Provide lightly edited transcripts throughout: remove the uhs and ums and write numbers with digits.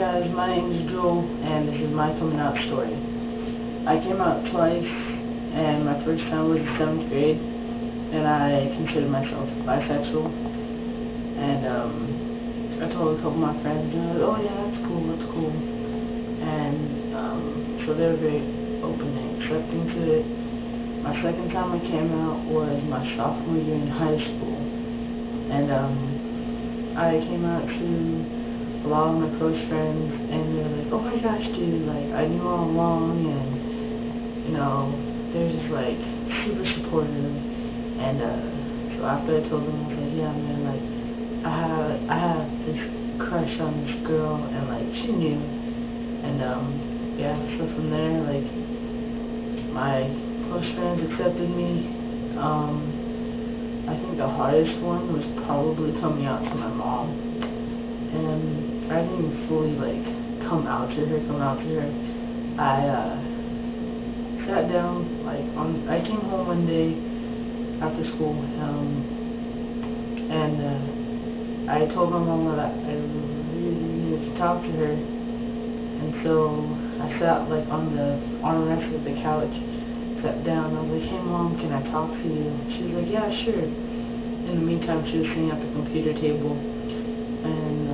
guys, my name is Joel, and this is my coming out story. I came out twice, and my first time was in 7th grade, and I considered myself bisexual. And I told a couple of my friends, and they're like, oh yeah, that's cool. And so they were very open and accepting to it. My second time I came out was my sophomore year in high school, and I came out to a lot of my close friends, and they're like, oh my gosh, dude, like, I knew all along, and, you know, they're just, like, super supportive. And so after I told them, I was like, yeah, man, like, I had this crush on this girl, and, like, she knew. And yeah, so from there, like, my close friends accepted me. I think the hardest one was probably coming out to my mom. And I didn't even fully, like, come out to her. I sat down, like, I came home one day after school, and I told my mom that I really needed to talk to her. And so I sat, like, on the armrest of the couch, sat down, I was like, hey mom, can I talk to you? She was like, yeah, sure. In the meantime, she was sitting at the computer table, and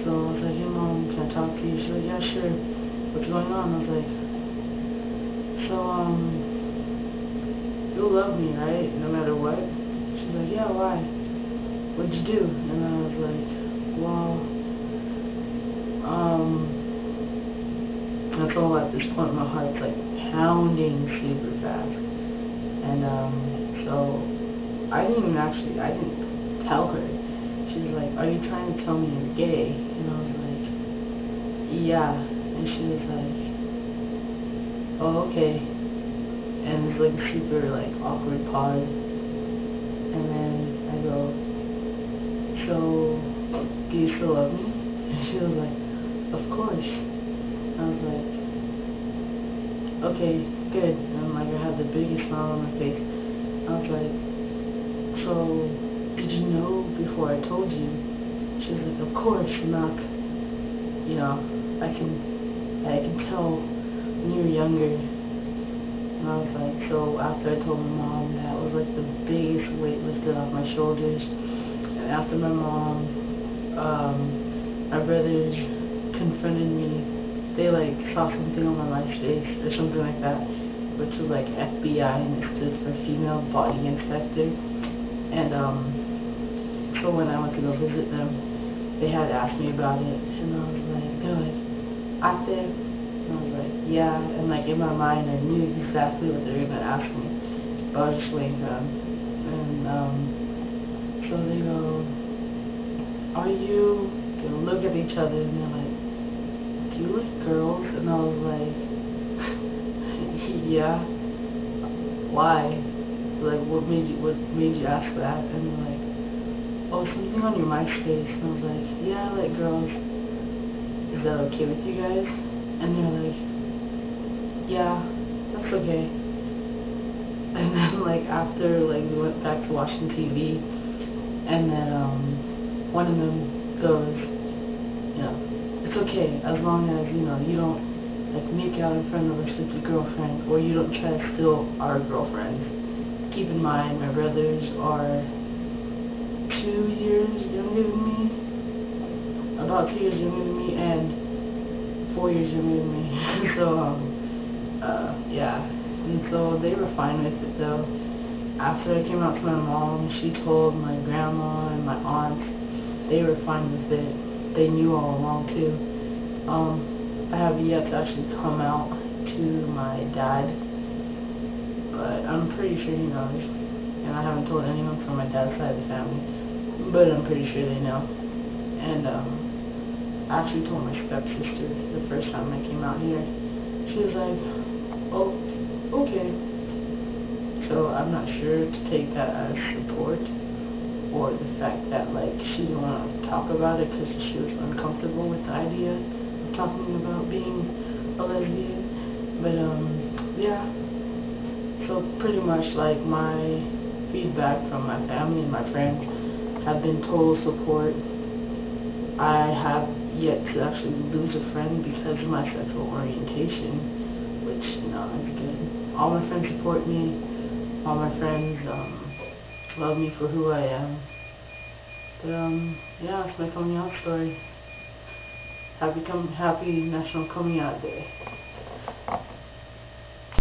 so I was like, hey mom, can I talk to you? She's like, yeah, sure. What's going on? I was like, so, you'll love me, right? No matter what? She's like, yeah, why? What'd you do? And I was like, well, I told her at this point my heart's like pounding super fast. And, so I didn't tell her. She was like, are you trying to tell me you're gay? And I was like, yeah. And she was like, oh, okay. And it's like a super, like, awkward pause. And then I go, so, do you still love me? And she was like, of course. I was like, okay, good. And, like, I had the biggest smile on my face. I was like, so, did you know before I told you? She was like, of course, not, you know, I can tell when you were younger. And I was like, so after I told my mom, that was like the biggest weight lifted off my shoulders. And after my mom, my brothers confronted me. They like saw something on my MySpace or something like that, which was like FBI, and it stood for Female Body Inspector. And so when I went to go visit them, they had asked me about it, and I was like, they're like, active? And I was like, yeah, and like in my mind I knew exactly what they were going to ask me, but I was just waiting for them. And so they go, are you, they look at each other and they're like, do you like girls? And I was like, yeah. Why? Like, what made you ask that? And they're like, oh, something on your MySpace. And I was like, yeah, I like girls. Is that okay with you guys? And they're like, yeah, that's okay. And then, like, after, like, we went back to watching TV, and then, one of them goes, you know, it's okay, as long as, you know, you don't, like, make out in front of us with your girlfriend, or you don't try to steal our girlfriends. Keep in mind, my brothers are 2 years younger than me, about 2 years younger than me, and 4 years younger than me. So, yeah. And so they were fine with it, though. After I came out to my mom, she told my grandma and my aunt. They were fine with it. They knew all along, too. I have yet to actually come out to my dad, but I'm pretty sure he knows. And I haven't told anyone from my dad's side of the family, but I'm pretty sure they know. And I actually told my stepsister the first time I came out here. She was like, oh, okay. So I'm not sure to take that as support, or the fact that, like, she didn't want to talk about it because she was uncomfortable with the idea of talking about being a lesbian. But yeah. So pretty much, like, my feedback from my family and my friends have been total support. I have yet to actually lose a friend because of my sexual orientation, which, you know, is good. All my friends support me. All my friends love me for who I am. But, yeah, it's my coming out story. Happy National Coming Out Day.